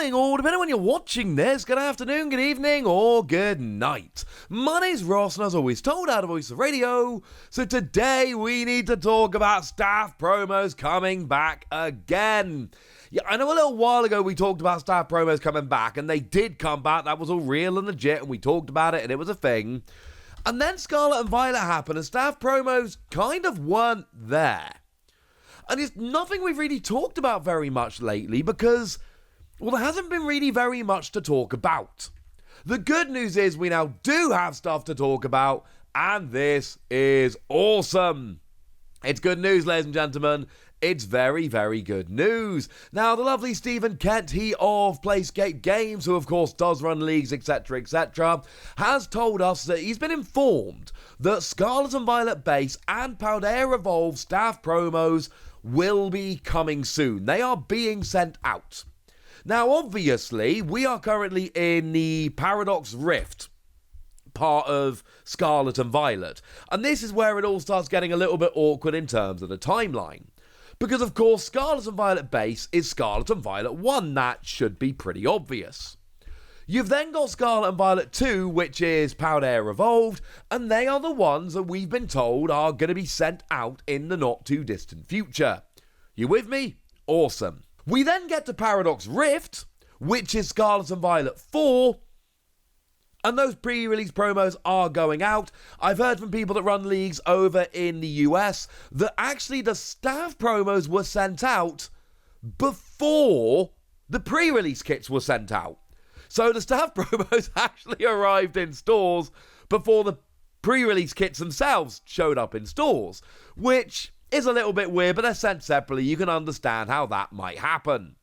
morning, or depending on when you're watching this, good afternoon, good evening, or good night. My name's Ross, and as always, told out of Voice of Radio. So today we need to talk about staff promos coming back again. Yeah, I know a little while ago we talked about staff promos coming back, and they did come back. That was all real and legit, and we talked about it, and it was a thing. And then Scarlet and Violet happened, and staff promos kind of weren't there. And it's nothing we've really talked about very much lately because, well, there hasn't been really very much to talk about. The good news is we now do have stuff to talk about, and this is awesome. It's good news, ladies and gentlemen. It's very, very good news. Now, the lovely Stephen Kent, he of Playscape Games, who of course does run leagues, etc., has told us that he's been informed that Scarlet and Violet base and Paldea Evolve staff promos will be coming soon. They are being sent out. Now, obviously, we are currently in the Paradox Rift part of Scarlet and Violet, and this is where it all starts getting a little bit awkward in terms of the timeline. Because, of course, Scarlet and Violet base is Scarlet and Violet 1. That should be pretty obvious. You've then got Scarlet and Violet 2, which is Paldea Evolved, and they are the ones that we've been told are going to be sent out in the not-too-distant future. You with me? Awesome. We then get to Paradox Rift, which is Scarlet and Violet 4, and those pre-release promos are going out. I've heard from people that run leagues over in the US that actually the staff promos were sent out before the pre-release kits were sent out. So the staff promos actually arrived in stores before the pre-release kits themselves showed up in stores, which is a little bit weird, but they're sent separately. You can understand how that might happen.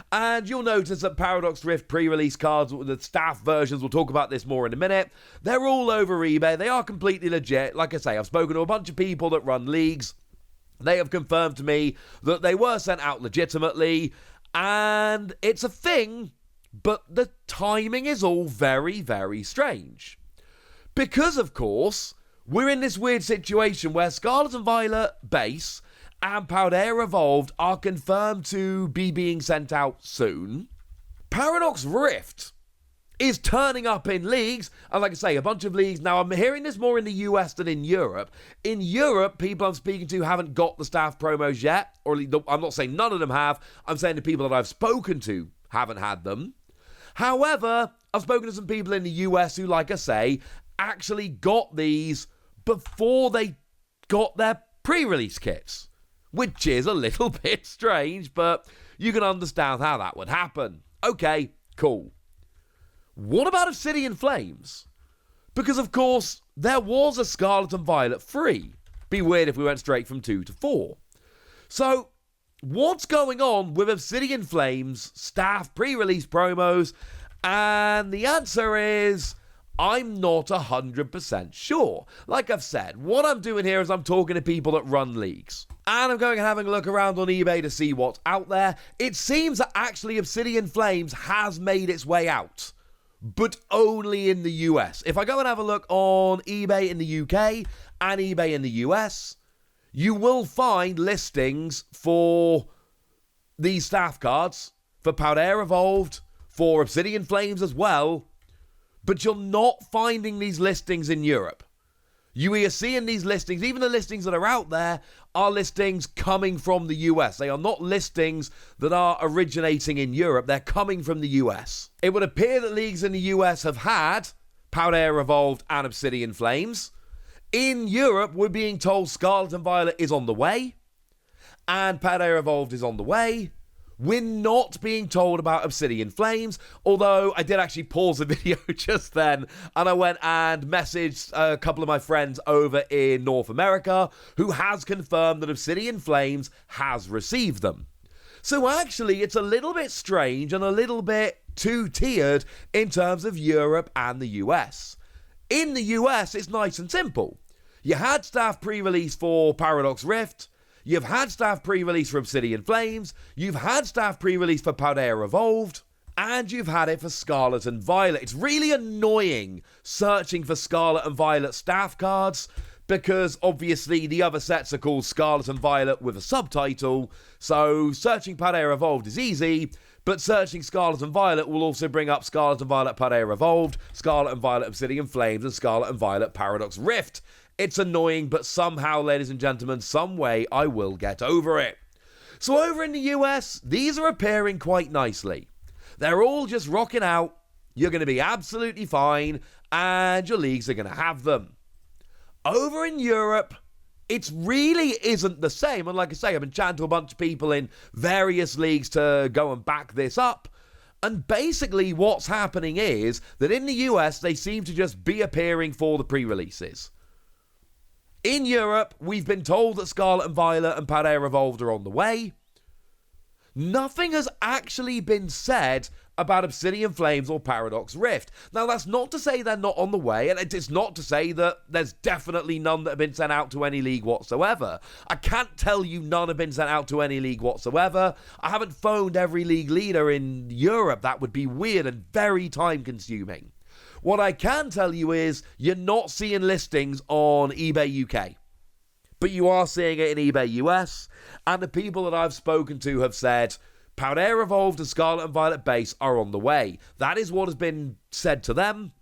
And you'll notice that Paradox Rift pre-release cards, the staff versions, we'll talk about this more in a minute, they're all over eBay. They are completely legit. Like I say, I've spoken to a bunch of people that run leagues. They have confirmed to me that they were sent out legitimately, and it's a thing, but the timing is all very, very strange. Because, of course, we're in this weird situation where Scarlet and Violet base and Paldea Evolved are confirmed to be being sent out soon. Paradox Rift is turning up in leagues, and like I say, a bunch of leagues. Now, I'm hearing this more in the US than in Europe. In Europe, people I'm speaking to haven't got the staff promos yet, or I'm not saying none of them have. I'm saying the people that I've spoken to haven't had them. However, I've spoken to some people in the US who, like I say, actually got these before they got their pre-release kits, which is a little bit strange, but you can understand how that would happen. Okay, cool. What about Obsidian Flames? Because, of course, there was a Scarlet and Violet 3. Be weird if we went straight from 2 to 4. So, what's going on with Obsidian Flames staff pre-release promos? And the answer is, I'm not 100% sure. Like I've said, what I'm doing here is I'm talking to people that run leagues. And I'm going and having a look around on eBay to see what's out there. It seems that actually Obsidian Flames has made its way out, but only in the US. If I go and have a look on eBay in the UK and eBay in the US, you will find listings for these staff cards, for Paldea Evolved, for Obsidian Flames as well, but you're not finding these listings in Europe. You are seeing these listings, even the listings that are out there, are listings coming from the US. They are not listings that are originating in Europe. They're coming from the US. It would appear that leagues in the US have had Paldea Evolved and Obsidian Flames. In Europe, we're being told Scarlet and Violet is on the way, and Paldea Evolved is on the way. We're not being told about Obsidian Flames, although I did actually pause the video just then, and I went and messaged a couple of my friends over in North America who has confirmed that Obsidian Flames has received them. So actually, it's a little bit strange and a little bit two-tiered in terms of Europe and the US. In the US, it's nice and simple. You had staff pre-release for Paradox Rift. You've had staff pre-release for Obsidian Flames, you've had staff pre-release for Paldea Evolved, and you've had it for Scarlet and Violet. It's really annoying searching for Scarlet and Violet staff cards, because obviously the other sets are called Scarlet and Violet with a subtitle, so searching Paldea Evolved is easy, But searching Scarlet and Violet will also bring up Scarlet and Violet Paldea Evolved, Scarlet and Violet Obsidian Flames, and Scarlet and Violet Paradox Rift. It's annoying, but somehow, ladies and gentlemen, some way I will get over it. So over in the US, these are appearing quite nicely. They're all just rocking out, you're going to be absolutely fine, and your leagues are going to have them. Over in Europe, it really isn't the same, and like I say, I've been chatting to a bunch of people in various leagues to go and back this up, and basically what's happening is that in the US, they seem to just be appearing for the pre-releases. In Europe, we've been told that Scarlet and Violet and Paldea Evolved are on the way. Nothing has actually been said about Obsidian Flames or Paradox Rift. Now, that's not to say they're not on the way, and it's not to say that there's definitely none that have been sent out to any league whatsoever. I can't tell you none have been sent out to any league whatsoever. I haven't phoned every league leader in Europe. That would be weird and very time-consuming. What I can tell you is you're not seeing listings on eBay UK, but you are seeing it in eBay US, and the people that I've spoken to have said Paldea Evolved and Scarlet and Violet Base are on the way. That is what has been said to them,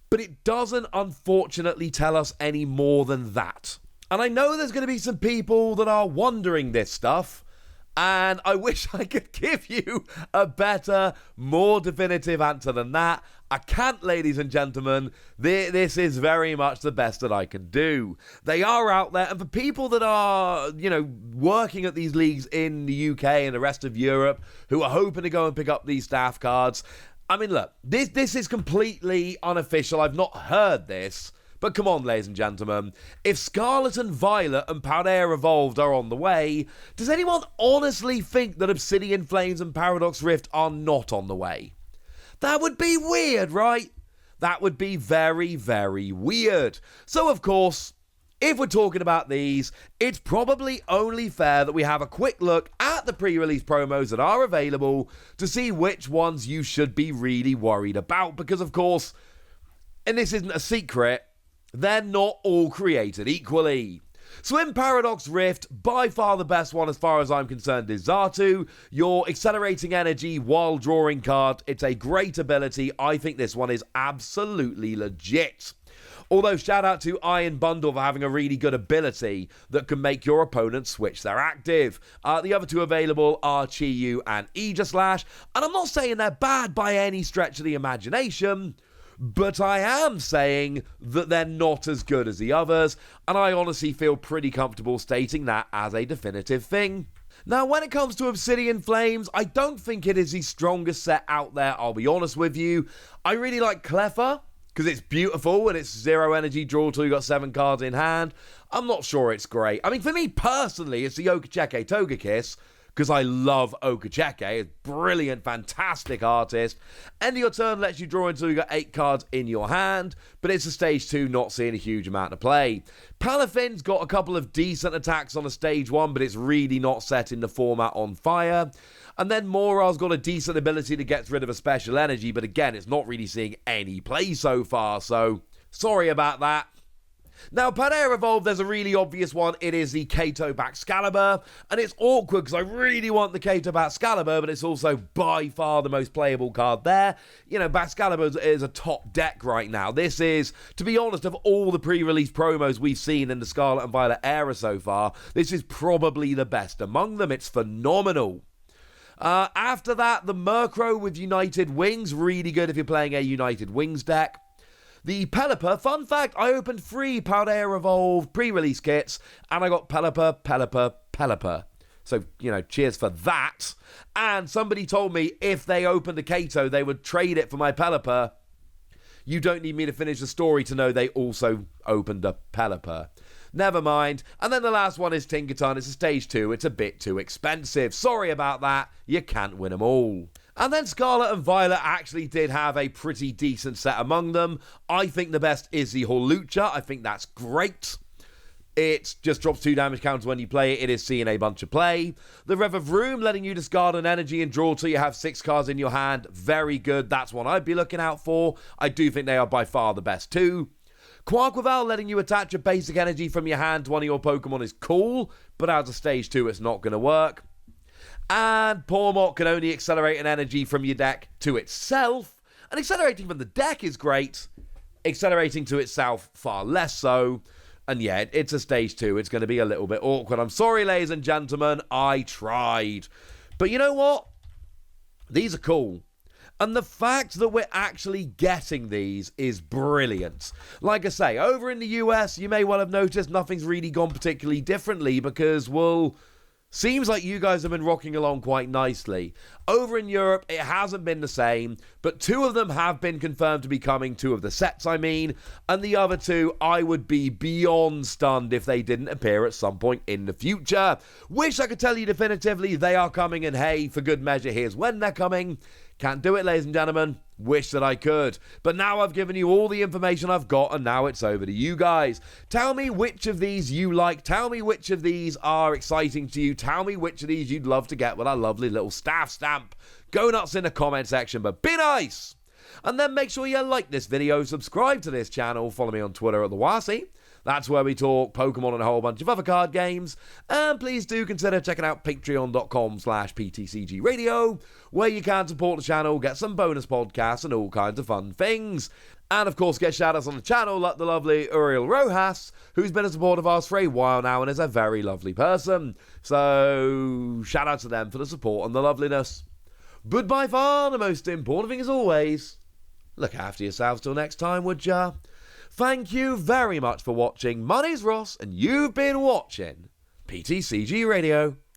but it doesn't unfortunately tell us any more than that. And I know there's going to be some people that are wondering this stuff, and I wish I could give you a better, more definitive answer than that. I can't, ladies and gentlemen. This is very much the best that I can do. They are out there, and for people that are, working at these leagues in the UK and the rest of Europe who are hoping to go and pick up these staff cards, I mean, look, this is completely unofficial. I've not heard this. But come on, ladies and gentlemen, if Scarlet and Violet and Paldea Evolved are on the way, does anyone honestly think that Obsidian Flames and Paradox Rift are not on the way? That would be weird, right? That would be very, very weird. So, of course, if we're talking about these, it's probably only fair that we have a quick look at the pre-release promos that are available to see which ones you should be really worried about. Because, of course, and this isn't a secret, they're not all created equally. So in Paradox Rift, by far the best one as far as I'm concerned is Xatu, your accelerating energy while drawing card. It's a great ability. I think this one is absolutely legit. Although shout out to Iron Bundle for having a really good ability that can make your opponent switch their active. The other two available are Chi-Yu and Aegislash, and I'm not saying they're bad by any stretch of the imagination, but I am saying that they're not as good as the others, and I honestly feel pretty comfortable stating that as a definitive thing. Now, when it comes to Obsidian Flames, I don't think it is the strongest set out there, I'll be honest with you. I really like Cleffa, because it's beautiful and it's 0 energy, draw till you got 7 cards in hand. I'm not sure it's great. I mean, for me personally, it's the Okacheke Togekiss, because I love Okacheke. It's brilliant, fantastic artist. End of your turn lets you draw until you got 8 cards in your hand, but it's a stage 2, not seeing a huge amount of play. Palafin's got a couple of decent attacks on a stage 1, but it's really not setting the format on fire. And then Mora's got a decent ability that gets rid of a special energy, but again, it's not really seeing any play so far, so sorry about that. Now, Paldea Evolved, there's a really obvious one. It is the Kato Baxcalibur, and it's awkward because I really want the Kato Baxcalibur, but it's also by far the most playable card there. Baxcalibur is a top deck right now. This is, to be honest, of all the pre-release promos we've seen in the Scarlet and Violet era so far, this is probably the best among them. It's phenomenal. After that, the Murkrow with United Wings, really good if you're playing a United Wings deck. The Pelipper, fun fact, I opened 3 Paldea Evolved pre-release kits, and I got Pelipper. So, cheers for that. And somebody told me if they opened a Kato, they would trade it for my Pelipper. You don't need me to finish the story to know they also opened a Pelipper. Never mind. And then the last one is Tinkaton. It's a stage 2. It's a bit too expensive. Sorry about that. You can't win them all. And then Scarlet and Violet actually did have a pretty decent set among them. I think the best is the Hawlucha. I think that's great. It just drops 2 damage counters when you play it. It is seeing a bunch of play. The Rev of Room, letting you discard an energy and draw till you have 6 cards in your hand. Very good. That's one I'd be looking out for. I do think they are by far the best too. Quarkwavel, letting you attach a basic energy from your hand to one of your Pokemon is cool, but as a stage 2, it's not going to work. And Pormok can only accelerate an energy from your deck to itself. And accelerating from the deck is great. Accelerating to itself, far less so. And yeah, it's a stage 2. It's going to be a little bit awkward. I'm sorry, ladies and gentlemen. I tried. But you know what? These are cool. And the fact that we're actually getting these is brilliant. Like I say, over in the US, you may well have noticed nothing's really gone particularly differently because, well, seems like you guys have been rocking along quite nicely. Over in Europe, it hasn't been the same, but 2 of them have been confirmed to be coming, 2 of the sets, I mean, and the other 2, I would be beyond stunned if they didn't appear at some point in the future. Wish I could tell you definitively they are coming, and hey, for good measure, here's when they're coming. Can't do it, ladies and gentlemen. Wish that I could. But now I've given you all the information I've got, and now it's over to you guys. Tell me which of these you like. Tell me which of these are exciting to you. Tell me which of these you'd love to get with our lovely little staff stamp. Go nuts in the comment section, but be nice. And then make sure you like this video, subscribe to this channel, follow me on Twitter at the Wasi. That's where we talk Pokemon and a whole bunch of other card games. And please do consider checking out patreon.com/PTCG Radio, where you can support the channel, get some bonus podcasts and all kinds of fun things. And of course, get shoutouts on the channel like the lovely Uriel Rojas, who's been a supporter of ours for a while now and is a very lovely person. So, shout out to them for the support and the loveliness. But by far, the most important thing as always, look after yourselves till next time, would ya? Thank you very much for watching. My name's Ross, and you've been watching PTCG Radio.